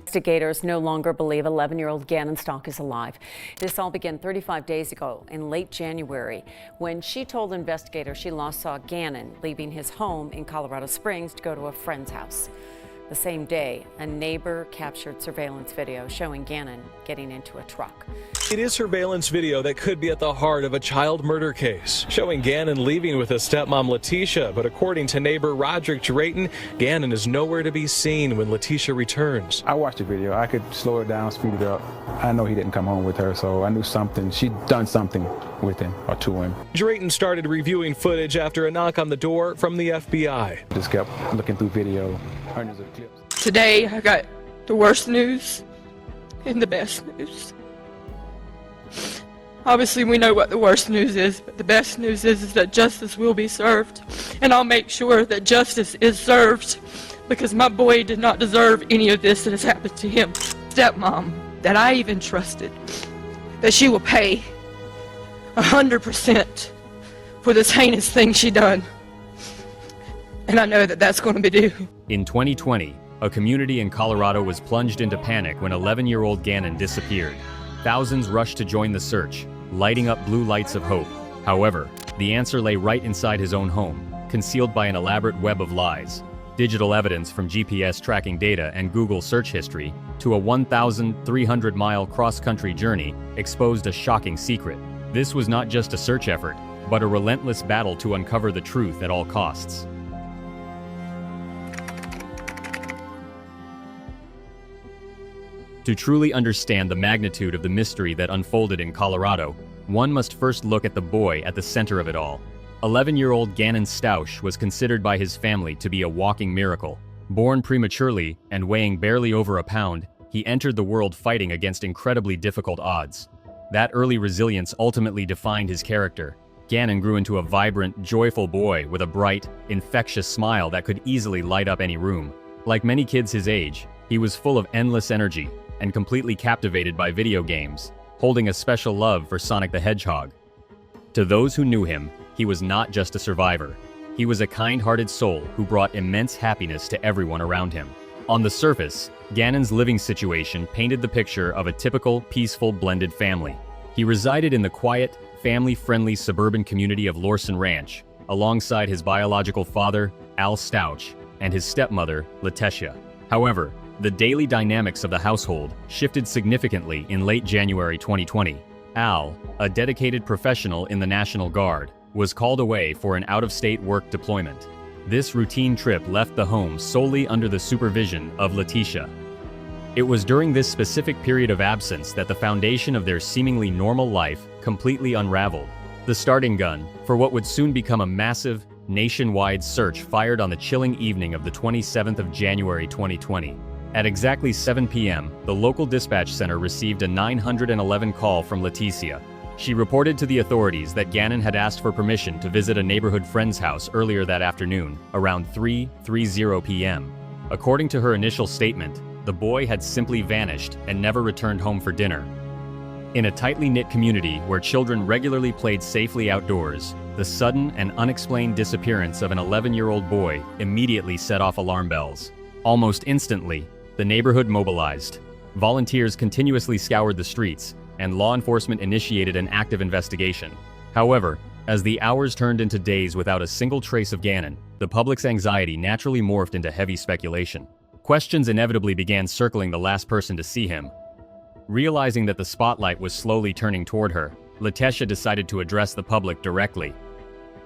Investigators no longer believe 11-year-old Gannon Stauch is alive. This all began 35 days ago in late January when she told investigators she last saw Gannon leaving his home in Colorado Springs to go to a friend's house. The same day, a neighbor captured surveillance video showing Gannon getting into a truck. It is surveillance video that could be at the heart of a child murder case, showing Gannon leaving with his stepmom Letitia. But according to neighbor Roderick Drayton, Gannon is nowhere to be seen when Letitia returns. I watched the video. I could slow it down, speed it up. I know he didn't come home with her, so I knew something. She'd done something with him or to him. Drayton started reviewing footage after a knock on the door from the FBI. Just kept looking through video, hundreds of clips. Today, I got the worst news and the best news. Obviously, we know what the worst news is, but the best news is that justice will be served. And I'll make sure that justice is served because my boy did not deserve any of this that has happened to him. Stepmom, that I even trusted, that she will pay 100% for this heinous thing she done. And I know that that's going to be due. In 2020, a community in Colorado was plunged into panic when 11-year-old Gannon disappeared. Thousands rushed to join the search, lighting up blue lights of hope. However, the answer lay right inside his own home, concealed by an elaborate web of lies. Digital evidence from GPS tracking data and Google search history to a 1,300-mile cross-country journey exposed a shocking secret. This was not just a search effort, but a relentless battle to uncover the truth at all costs. To truly understand the magnitude of the mystery that unfolded in Colorado, one must first look at the boy at the center of it all. 11-year-old Gannon Stauch was considered by his family to be a walking miracle. Born prematurely and weighing barely over a pound, he entered the world fighting against incredibly difficult odds. That early resilience ultimately defined his character. Gannon grew into a vibrant, joyful boy with a bright, infectious smile that could easily light up any room. Like many kids his age, he was full of endless energy and completely captivated by video games, holding a special love for Sonic the Hedgehog. To those who knew him, he was not just a survivor. He was a kind-hearted soul who brought immense happiness to everyone around him. On the surface, Gannon's living situation painted the picture of a typical, peaceful, blended family. He resided in the quiet, family-friendly suburban community of Lorson Ranch, alongside his biological father, Al Stauch, and his stepmother, Letitia. However, the daily dynamics of the household shifted significantly in late January 2020. Al, a dedicated professional in the National Guard, was called away for an out-of-state work deployment. This routine trip left the home solely under the supervision of Letitia. It was during this specific period of absence that the foundation of their seemingly normal life completely unraveled. The starting gun for what would soon become a massive, nationwide search fired on the chilling evening of the 27th of January 2020. At exactly 7 p.m., the local dispatch center received a 911 call from Leticia. She reported to the authorities that Gannon had asked for permission to visit a neighborhood friend's house earlier that afternoon, around 3:30 p.m. According to her initial statement, the boy had simply vanished and never returned home for dinner. In a tightly knit community where children regularly played safely outdoors, the sudden and unexplained disappearance of an 11-year-old boy immediately set off alarm bells. Almost instantly, the neighborhood mobilized. Volunteers continuously scoured the streets, and law enforcement initiated an active investigation. However, as the hours turned into days without a single trace of Gannon, the public's anxiety naturally morphed into heavy speculation. Questions inevitably began circling the last person to see him. Realizing that the spotlight was slowly turning toward her, Letitia decided to address the public directly.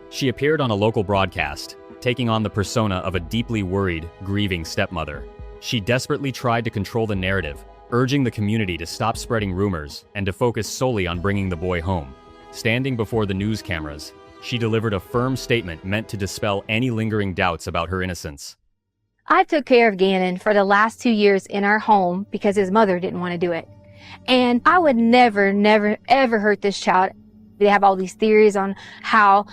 She appeared on a local broadcast, taking on the persona of a deeply worried, grieving stepmother. She desperately tried to control the narrative, urging the community to stop spreading rumors and to focus solely on bringing the boy home. Standing before the news cameras, she delivered a firm statement meant to dispel any lingering doubts about her innocence. I took care of Gannon for the last 2 years in our home because his mother didn't want to do it. And I would never, ever hurt this child. They have all these theories on how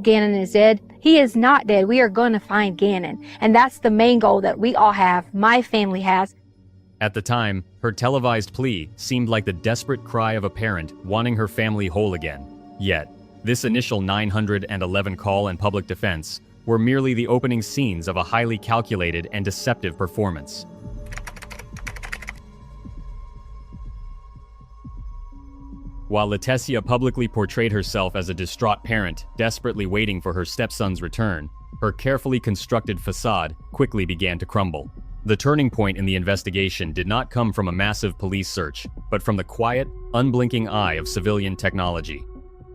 Gannon is dead. He is not dead. We are going to find Gannon. And that's the main goal that we all have, my family has. At the time, her televised plea seemed like the desperate cry of a parent wanting her family whole again. Yet, this initial 911 call and public defense were merely the opening scenes of a highly calculated and deceptive performance. While Letizia publicly portrayed herself as a distraught parent, desperately waiting for her stepson's return, her carefully constructed facade quickly began to crumble. The turning point in the investigation did not come from a massive police search, but from the quiet, unblinking eye of civilian technology.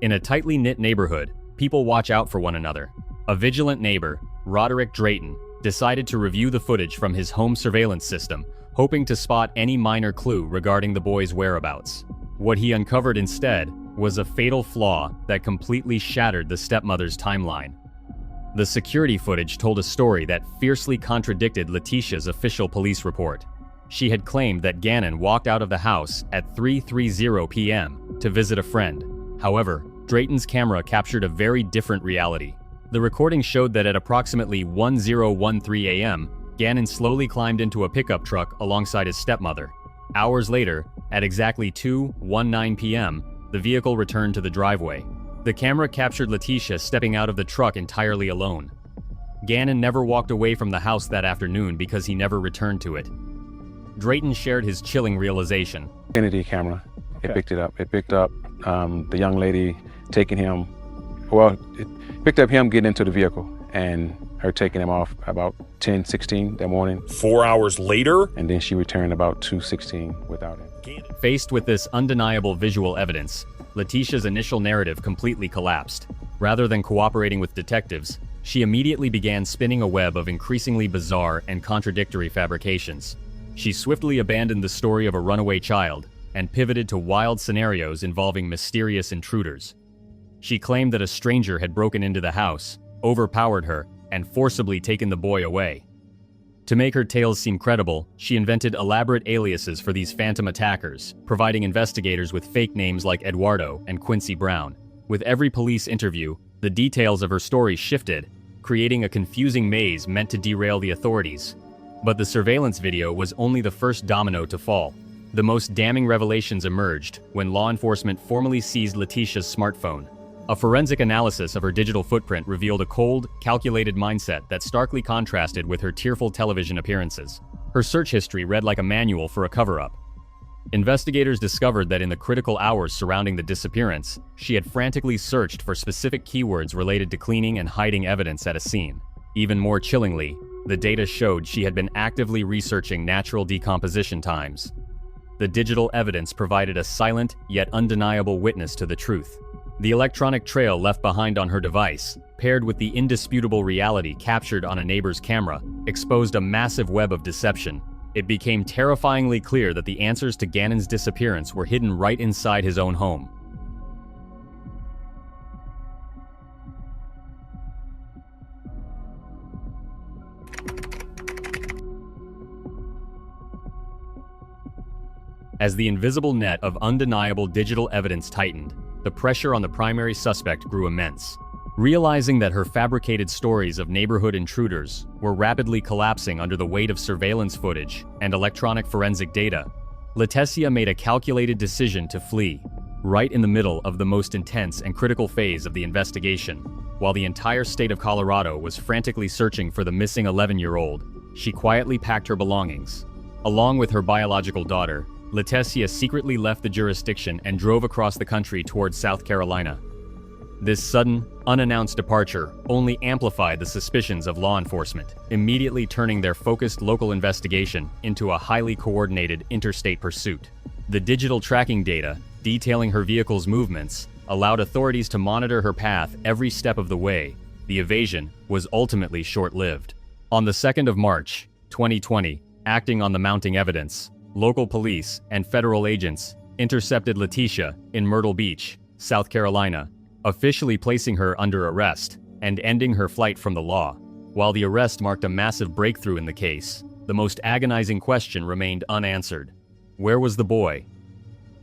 In a tightly knit neighborhood, people watch out for one another. A vigilant neighbor, Roderick Drayton, decided to review the footage from his home surveillance system, hoping to spot any minor clue regarding the boy's whereabouts. What he uncovered instead was a fatal flaw that completely shattered the stepmother's timeline. The security footage told a story that fiercely contradicted Letitia's official police report. She had claimed that Gannon walked out of the house at 3:30 p.m. to visit a friend. However, Drayton's camera captured a very different reality. The recording showed that at approximately 10:13 a.m., Gannon slowly climbed into a pickup truck alongside his stepmother. Hours later, at exactly 2:19 p.m., the vehicle returned to the driveway. The camera captured Letitia stepping out of the truck entirely alone. Gannon never walked away from the house that afternoon because he never returned to it. Drayton shared his chilling realization. Identity camera. It picked it up. It picked up the young lady taking him. Well, it picked up him getting into the vehicle and her taking him off about 10:16 that morning. 4 hours later? And then she returned about 2:16 without him. Faced with this undeniable visual evidence, Letitia's initial narrative completely collapsed. Rather than cooperating with detectives, she immediately began spinning a web of increasingly bizarre and contradictory fabrications. She swiftly abandoned the story of a runaway child and pivoted to wild scenarios involving mysterious intruders. She claimed that a stranger had broken into the house, overpowered her, and forcibly taken the boy away. To make her tales seem credible, she invented elaborate aliases for these phantom attackers, providing investigators with fake names like Eduardo and Quincy Brown. With every police interview, the details of her story shifted, creating a confusing maze meant to derail the authorities. But the surveillance video was only the first domino to fall. The most damning revelations emerged when law enforcement formally seized Letitia's smartphone. A forensic analysis of her digital footprint revealed a cold, calculated mindset that starkly contrasted with her tearful television appearances. Her search history read like a manual for a cover-up. Investigators discovered that in the critical hours surrounding the disappearance, she had frantically searched for specific keywords related to cleaning and hiding evidence at a scene. Even more chillingly, the data showed she had been actively researching natural decomposition times. The digital evidence provided a silent, yet undeniable witness to the truth. The electronic trail left behind on her device, paired with the indisputable reality captured on a neighbor's camera, exposed a massive web of deception. It became terrifyingly clear that the answers to Gannon's disappearance were hidden right inside his own home. As the invisible net of undeniable digital evidence tightened, the pressure on the primary suspect grew immense. Realizing that her fabricated stories of neighborhood intruders were rapidly collapsing under the weight of surveillance footage and electronic forensic data, Letizia made a calculated decision to flee, right in the middle of the most intense and critical phase of the investigation. While the entire state of Colorado was frantically searching for the missing 11-year-old, she quietly packed her belongings. Along with her biological daughter, Letizia secretly left the jurisdiction and drove across the country towards South Carolina. This sudden, unannounced departure only amplified the suspicions of law enforcement, immediately turning their focused local investigation into a highly coordinated interstate pursuit. The digital tracking data, detailing her vehicle's movements, allowed authorities to monitor her path every step of the way. The evasion was ultimately short-lived. On the 2nd of March, 2020, acting on the mounting evidence, local police and federal agents intercepted Letitia in Myrtle Beach, South Carolina, officially placing her under arrest and ending her flight from the law. While the arrest marked a massive breakthrough in the case, the most agonizing question remained unanswered. Where was the boy?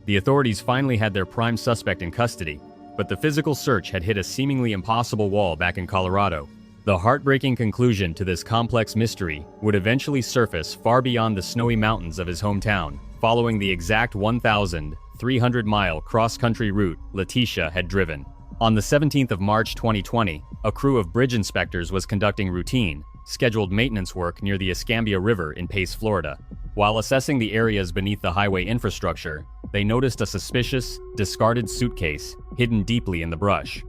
The authorities finally had their prime suspect in custody, but the physical search had hit a seemingly impossible wall back in Colorado. The heartbreaking conclusion to this complex mystery would eventually surface far beyond the snowy mountains of his hometown, following the exact 1,300-mile cross-country route Letitia had driven. On the 17th of March 2020, a crew of bridge inspectors was conducting routine, scheduled maintenance work near the Escambia River in Pace, Florida. While assessing the areas beneath the highway infrastructure, they noticed a suspicious, discarded suitcase hidden deeply in the brush.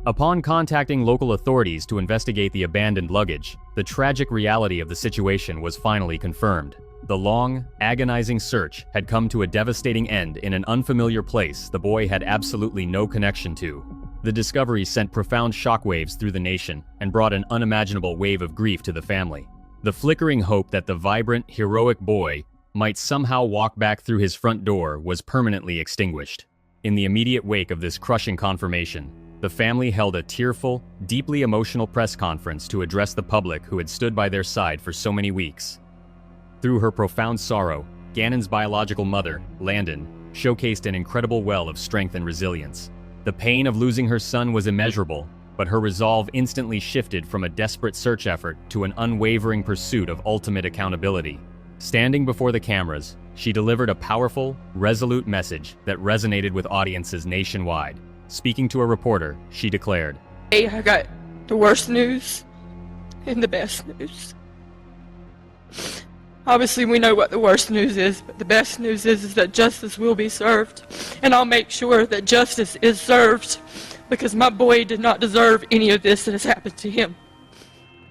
Upon contacting local authorities to investigate the abandoned luggage, the tragic reality of the situation was finally confirmed. The long, agonizing search had come to a devastating end in an unfamiliar place the boy had absolutely no connection to. The discovery sent profound shockwaves through the nation and brought an unimaginable wave of grief to the family. The flickering hope that the vibrant, heroic boy might somehow walk back through his front door was permanently extinguished. In the immediate wake of this crushing confirmation, the family held a tearful, deeply emotional press conference to address the public who had stood by their side for so many weeks. Through her profound sorrow, Gannon's biological mother, Landon, showcased an incredible well of strength and resilience. The pain of losing her son was immeasurable, but her resolve instantly shifted from a desperate search effort to an unwavering pursuit of ultimate accountability. Standing before the cameras, she delivered a powerful, resolute message that resonated with audiences nationwide. Speaking to a reporter, she declared, "Hey, I got the worst news and the best news. Obviously, we know what the worst news is, but the best news is that justice will be served, and I'll make sure that justice is served because my boy did not deserve any of this that has happened to him."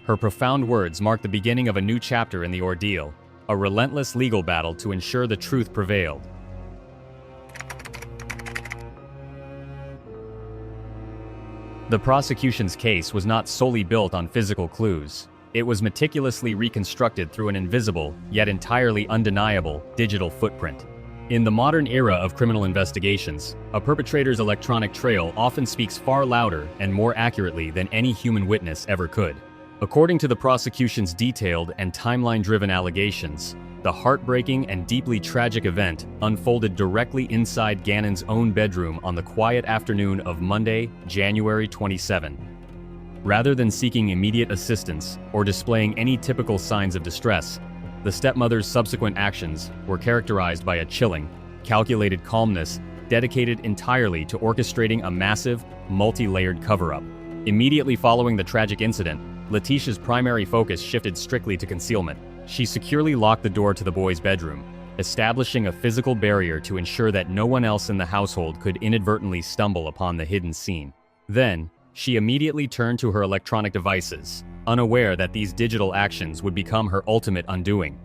Her profound words marked the beginning of a new chapter in the ordeal, a relentless legal battle to ensure the truth prevailed. The prosecution's case was not solely built on physical clues. It was meticulously reconstructed through an invisible, yet entirely undeniable, digital footprint. In the modern era of criminal investigations, a perpetrator's electronic trail often speaks far louder and more accurately than any human witness ever could. According to the prosecution's detailed and timeline-driven allegations, the heartbreaking and deeply tragic event unfolded directly inside Gannon's own bedroom on the quiet afternoon of Monday, January 27. Rather than seeking immediate assistance or displaying any typical signs of distress, the stepmother's subsequent actions were characterized by a chilling, calculated calmness dedicated entirely to orchestrating a massive, multi-layered cover-up. Immediately following the tragic incident, Letitia's primary focus shifted strictly to concealment. She securely locked the door to the boy's bedroom, establishing a physical barrier to ensure that no one else in the household could inadvertently stumble upon the hidden scene. Then, she immediately turned to her electronic devices, unaware that these digital actions would become her ultimate undoing.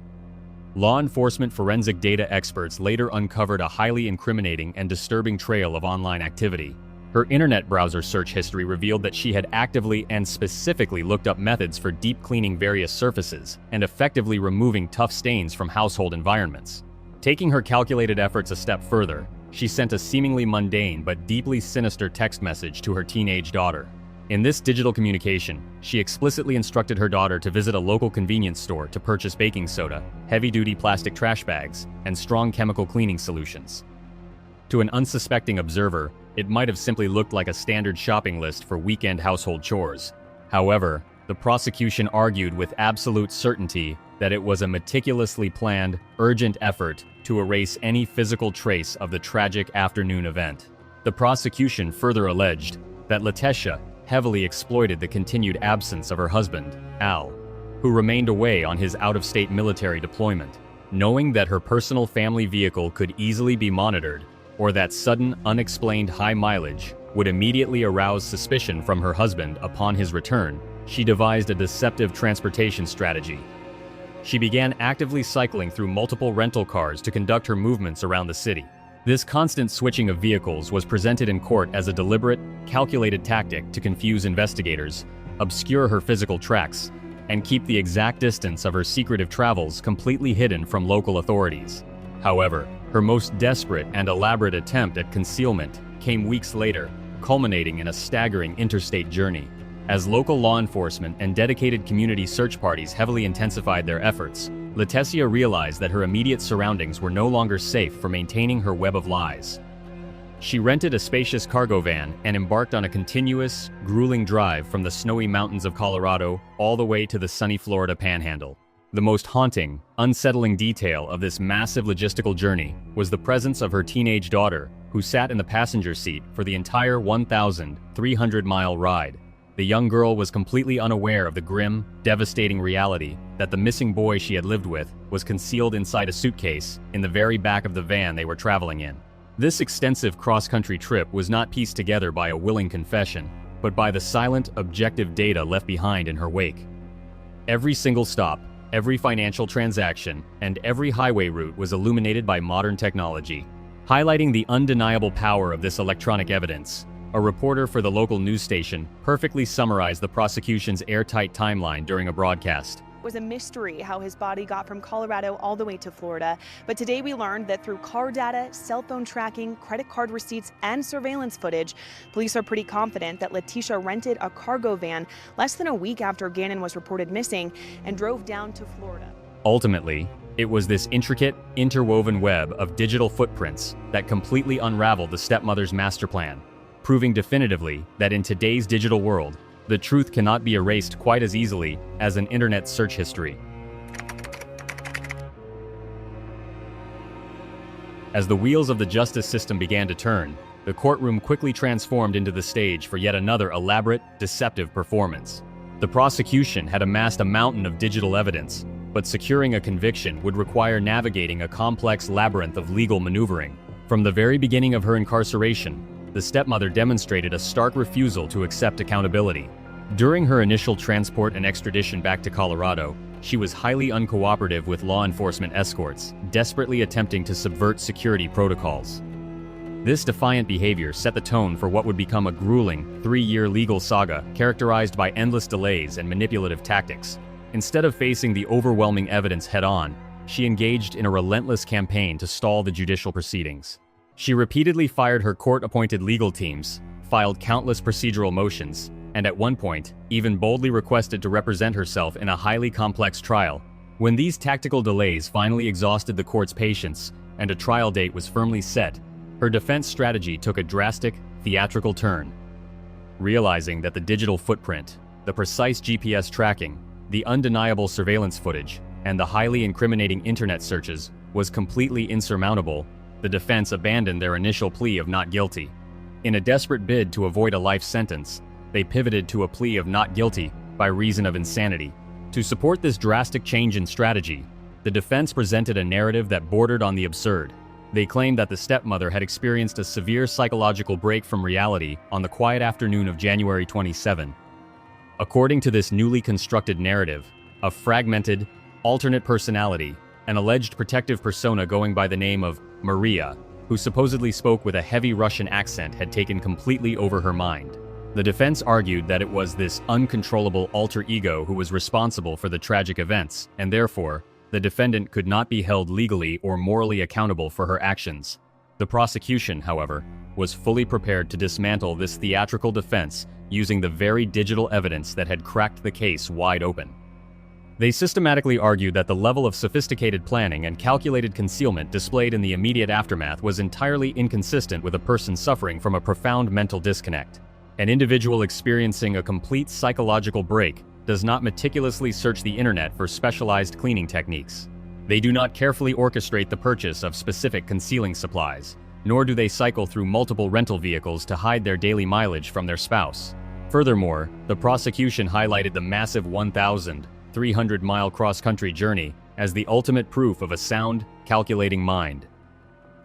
Law enforcement forensic data experts later uncovered a highly incriminating and disturbing trail of online activity. Her internet browser search history revealed that she had actively and specifically looked up methods for deep cleaning various surfaces and effectively removing tough stains from household environments. Taking her calculated efforts a step further, she sent a seemingly mundane but deeply sinister text message to her teenage daughter. In this digital communication, she explicitly instructed her daughter to visit a local convenience store to purchase baking soda, heavy-duty plastic trash bags, and strong chemical cleaning solutions. To an unsuspecting observer, it might have simply looked like a standard shopping list for weekend household chores. However, the prosecution argued with absolute certainty that it was a meticulously planned, urgent effort to erase any physical trace of the tragic afternoon event. The prosecution further alleged that Letitia heavily exploited the continued absence of her husband, Al, who remained away on his out-of-state military deployment. Knowing that her personal family vehicle could easily be monitored, or that sudden, unexplained high mileage would immediately arouse suspicion from her husband upon his return, she devised a deceptive transportation strategy. She began actively cycling through multiple rental cars to conduct her movements around the city. This constant switching of vehicles was presented in court as a deliberate, calculated tactic to confuse investigators, obscure her physical tracks, and keep the exact distance of her secretive travels completely hidden from local authorities. However, her most desperate and elaborate attempt at concealment came weeks later, culminating in a staggering interstate journey. As local law enforcement and dedicated community search parties heavily intensified their efforts, Letitia realized that her immediate surroundings were no longer safe for maintaining her web of lies. She rented a spacious cargo van and embarked on a continuous, grueling drive from the snowy mountains of Colorado all the way to the sunny Florida panhandle. The most haunting, unsettling detail of this massive logistical journey was the presence of her teenage daughter, who sat in the passenger seat for the entire 1,300-mile ride. the young girl was completely unaware of the grim, devastating reality that the missing boy she had lived with was concealed inside a suitcase in the very back of the van they were traveling in. This extensive cross-country trip was not pieced together by a willing confession, but by the silent, objective data left behind in her wake. Every single stop, every financial transaction, and every highway route was illuminated by modern technology, highlighting the undeniable power of this electronic evidence. A reporter for the local news station perfectly summarized the prosecution's airtight timeline during a broadcast. It was a mystery how his body got from Colorado all the way to Florida. But today we learned that through car data, cell phone tracking, credit card receipts, and surveillance footage, police are pretty confident that Letitia rented a cargo van less than a week after Gannon was reported missing and drove down to Florida. Ultimately, it was this intricate, interwoven web of digital footprints that completely unraveled the stepmother's master plan, proving definitively that in today's digital world, the truth cannot be erased quite as easily as an internet search history. As the wheels of the justice system began to turn, the courtroom quickly transformed into the stage for yet another elaborate, deceptive performance. The prosecution had amassed a mountain of digital evidence, but securing a conviction would require navigating a complex labyrinth of legal maneuvering. From the very beginning of her incarceration, the stepmother demonstrated a stark refusal to accept accountability. During her initial transport and extradition back to Colorado, she was highly uncooperative with law enforcement escorts, desperately attempting to subvert security protocols. This defiant behavior set the tone for what would become a grueling, 3-year legal saga characterized by endless delays and manipulative tactics. Instead of facing the overwhelming evidence head-on, she engaged in a relentless campaign to stall the judicial proceedings. She repeatedly fired her court-appointed legal teams, filed countless procedural motions, and at one point, even boldly requested to represent herself in a highly complex trial. When these tactical delays finally exhausted the court's patience and a trial date was firmly set, her defense strategy took a drastic, theatrical turn. Realizing that the digital footprint, the precise GPS tracking, the undeniable surveillance footage, and the highly incriminating internet searches was completely insurmountable, the defense abandoned their initial plea of not guilty. In a desperate bid to avoid a life sentence, they pivoted to a plea of not guilty by reason of insanity. To support this drastic change in strategy, the defense presented a narrative that bordered on the absurd. They claimed that the stepmother had experienced a severe psychological break from reality on the quiet afternoon of January 27. According to this newly constructed narrative, a fragmented, alternate personality, an alleged protective persona going by the name of Maria, who supposedly spoke with a heavy Russian accent, had taken completely over her mind. The defense argued that it was this uncontrollable alter ego who was responsible for the tragic events, and therefore, the defendant could not be held legally or morally accountable for her actions. The prosecution, however, was fully prepared to dismantle this theatrical defense using the very digital evidence that had cracked the case wide open. They systematically argued that the level of sophisticated planning and calculated concealment displayed in the immediate aftermath was entirely inconsistent with a person suffering from a profound mental disconnect. An individual experiencing a complete psychological break does not meticulously search the internet for specialized cleaning techniques. They do not carefully orchestrate the purchase of specific concealing supplies, nor do they cycle through multiple rental vehicles to hide their daily mileage from their spouse. Furthermore, the prosecution highlighted the massive 1,300-mile cross-country journey as the ultimate proof of a sound, calculating mind.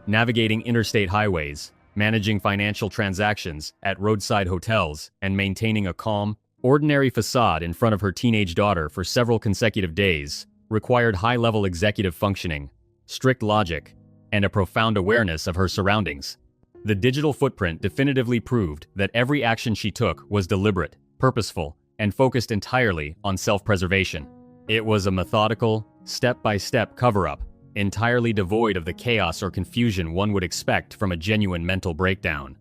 Navigating interstate highways, managing financial transactions at roadside hotels, and maintaining a calm, ordinary facade in front of her teenage daughter for several consecutive days required high-level executive functioning, strict logic, and a profound awareness of her surroundings. The digital footprint definitively proved that every action she took was deliberate, purposeful, and focused entirely on self-preservation. It was a methodical, step-by-step cover-up, entirely devoid of the chaos or confusion one would expect from a genuine mental breakdown.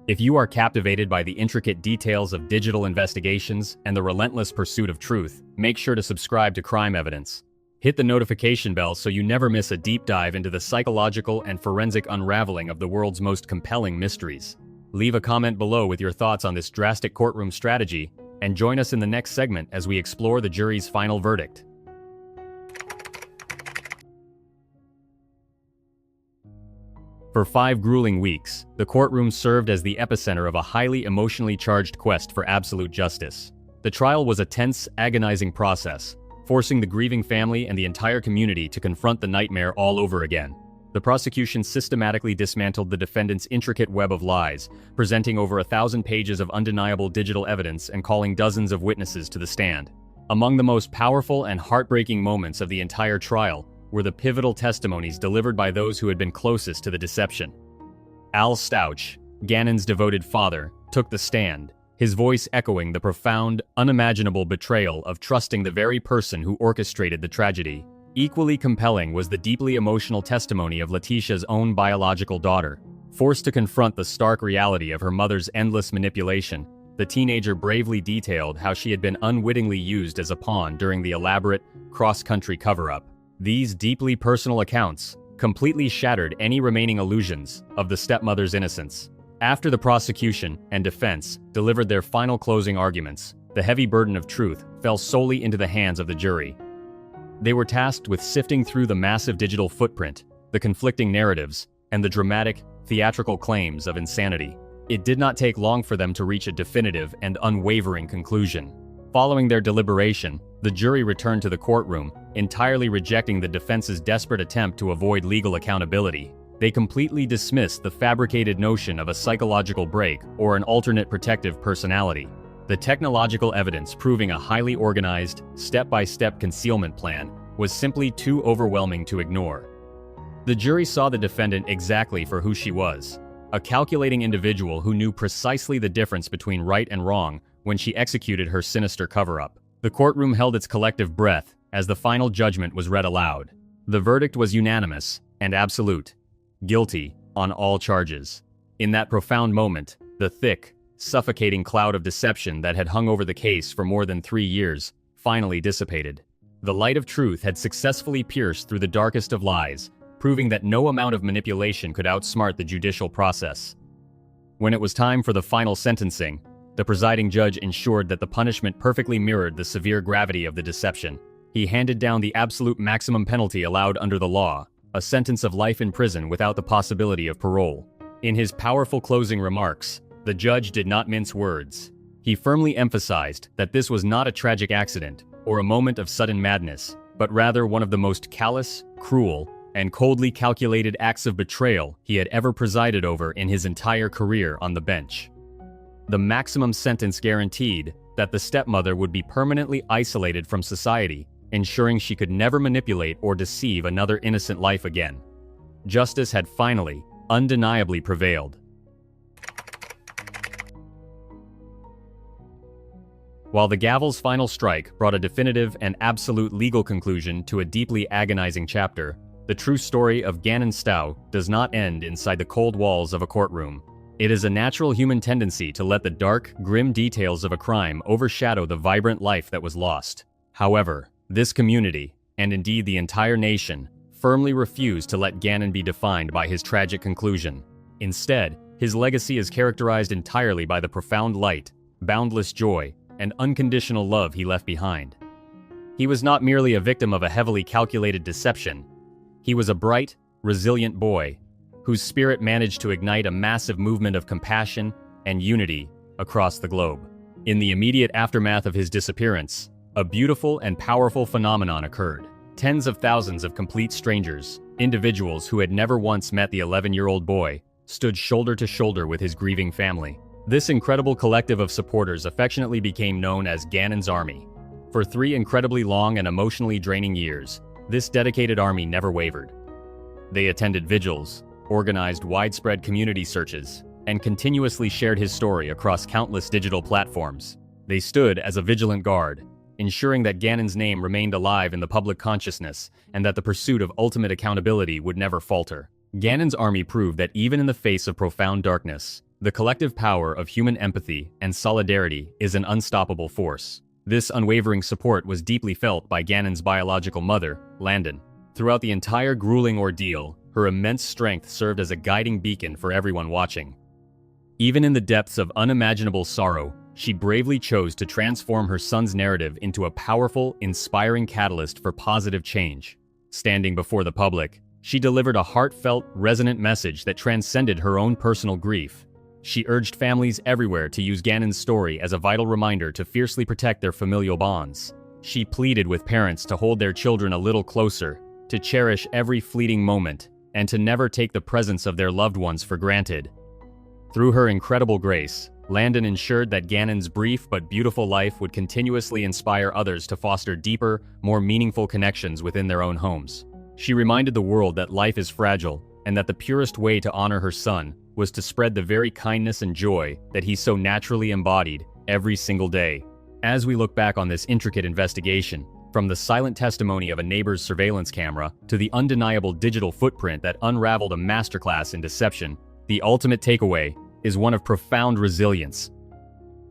If you are captivated by the intricate details of digital investigations and the relentless pursuit of truth, make sure to subscribe to Crime Evidence. Hit the notification bell so you never miss a deep dive into the psychological and forensic unraveling of the world's most compelling mysteries. Leave a comment below with your thoughts on this drastic courtroom strategy, and join us in the next segment as we explore the jury's final verdict. For 5 grueling weeks, the courtroom served as the epicenter of a highly emotionally charged quest for absolute justice. The trial was a tense, agonizing process, forcing the grieving family and the entire community to confront the nightmare all over again. The prosecution systematically dismantled the defendant's intricate web of lies, presenting over 1,000 pages of undeniable digital evidence and calling dozens of witnesses to the stand. Among the most powerful and heartbreaking moments of the entire trial were the pivotal testimonies delivered by those who had been closest to the deception. Al Stauch, Gannon's devoted father, took the stand, his voice echoing the profound, unimaginable betrayal of trusting the very person who orchestrated the tragedy. Equally compelling was the deeply emotional testimony of Letitia's own biological daughter. Forced to confront the stark reality of her mother's endless manipulation, the teenager bravely detailed how she had been unwittingly used as a pawn during the elaborate, cross-country cover-up. These deeply personal accounts completely shattered any remaining illusions of the stepmother's innocence. After the prosecution and defense delivered their final closing arguments, the heavy burden of truth fell solely into the hands of the jury. They were tasked with sifting through the massive digital footprint, the conflicting narratives, and the dramatic, theatrical claims of insanity. It did not take long for them to reach a definitive and unwavering conclusion. Following their deliberation, the jury returned to the courtroom, entirely rejecting the defense's desperate attempt to avoid legal accountability. They completely dismissed the fabricated notion of a psychological break or an alternate protective personality. The technological evidence proving a highly organized, step-by-step concealment plan was simply too overwhelming to ignore. The jury saw the defendant exactly for who she was, a calculating individual who knew precisely the difference between right and wrong when she executed her sinister cover-up. The courtroom held its collective breath as the final judgment was read aloud. The verdict was unanimous and absolute. Guilty on all charges. In that profound moment, the thick, suffocating cloud of deception that had hung over the case for more than 3 years finally dissipated. The light of truth had successfully pierced through the darkest of lies, proving that no amount of manipulation could outsmart the judicial process. When it was time for the final sentencing, the presiding judge ensured that the punishment perfectly mirrored the severe gravity of the deception. He handed down the absolute maximum penalty allowed under the law, a sentence of life in prison without the possibility of parole. In his powerful closing remarks, the judge did not mince words. He firmly emphasized that this was not a tragic accident or a moment of sudden madness, but rather one of the most callous, cruel, and coldly calculated acts of betrayal he had ever presided over in his entire career on the bench. The maximum sentence guaranteed that the stepmother would be permanently isolated from society, ensuring she could never manipulate or deceive another innocent life again. Justice had finally, undeniably prevailed. While the gavel's final strike brought a definitive and absolute legal conclusion to a deeply agonizing chapter, the true story of Gannon Stauch does not end inside the cold walls of a courtroom. It is a natural human tendency to let the dark, grim details of a crime overshadow the vibrant life that was lost. However, this community, and indeed the entire nation, firmly refused to let Gannon be defined by his tragic conclusion. Instead, his legacy is characterized entirely by the profound light, boundless joy, and unconditional love he left behind. He was not merely a victim of a heavily calculated deception. He was a bright, resilient boy whose spirit managed to ignite a massive movement of compassion and unity across the globe. In the immediate aftermath of his disappearance, a beautiful and powerful phenomenon occurred. Tens of thousands of complete strangers, individuals who had never once met the 11-year-old boy, stood shoulder to shoulder with his grieving family. This incredible collective of supporters affectionately became known as Gannon's Army. For 3 incredibly long and emotionally draining years, this dedicated army never wavered. They attended vigils, organized widespread community searches, and continuously shared his story across countless digital platforms. They stood as a vigilant guard, ensuring that Gannon's name remained alive in the public consciousness and that the pursuit of ultimate accountability would never falter. Gannon's army proved that even in the face of profound darkness, the collective power of human empathy and solidarity is an unstoppable force. This unwavering support was deeply felt by Gannon's biological mother, Landon. Throughout the entire grueling ordeal, her immense strength served as a guiding beacon for everyone watching. Even in the depths of unimaginable sorrow, she bravely chose to transform her son's narrative into a powerful, inspiring catalyst for positive change. Standing before the public, She delivered a heartfelt, resonant message that transcended her own personal grief. She urged families everywhere to use Gannon's story as a vital reminder to fiercely protect their familial bonds. She pleaded with parents to hold their children a little closer, to cherish every fleeting moment, and to never take the presence of their loved ones for granted. Through her incredible grace, Landon ensured that Gannon's brief but beautiful life would continuously inspire others to foster deeper, more meaningful connections within their own homes. She reminded the world that life is fragile, and that the purest way to honor her son was to spread the very kindness and joy that he so naturally embodied every single day. As we look back on this intricate investigation, from the silent testimony of a neighbor's surveillance camera to the undeniable digital footprint that unraveled a masterclass in deception, the ultimate takeaway is one of profound resilience.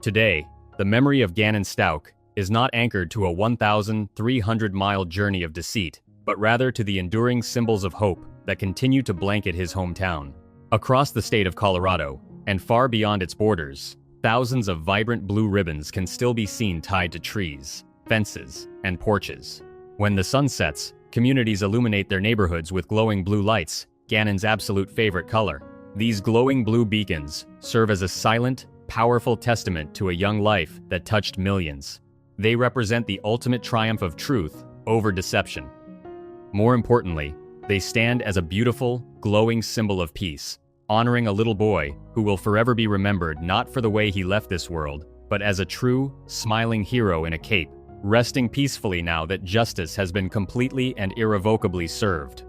Today, the memory of Gannon Stauch is not anchored to a 1,300-mile journey of deceit, but rather to the enduring symbols of hope that continue to blanket his hometown. Across the state of Colorado, and far beyond its borders, thousands of vibrant blue ribbons can still be seen tied to trees, fences, and porches. When the sun sets, communities illuminate their neighborhoods with glowing blue lights, Gannon's absolute favorite color. These glowing blue beacons serve as a silent, powerful testament to a young life that touched millions. They represent the ultimate triumph of truth over deception. More importantly, they stand as a beautiful, glowing symbol of peace, honoring a little boy who will forever be remembered not for the way he left this world, but as a true, smiling hero in a cape, resting peacefully now that justice has been completely and irrevocably served.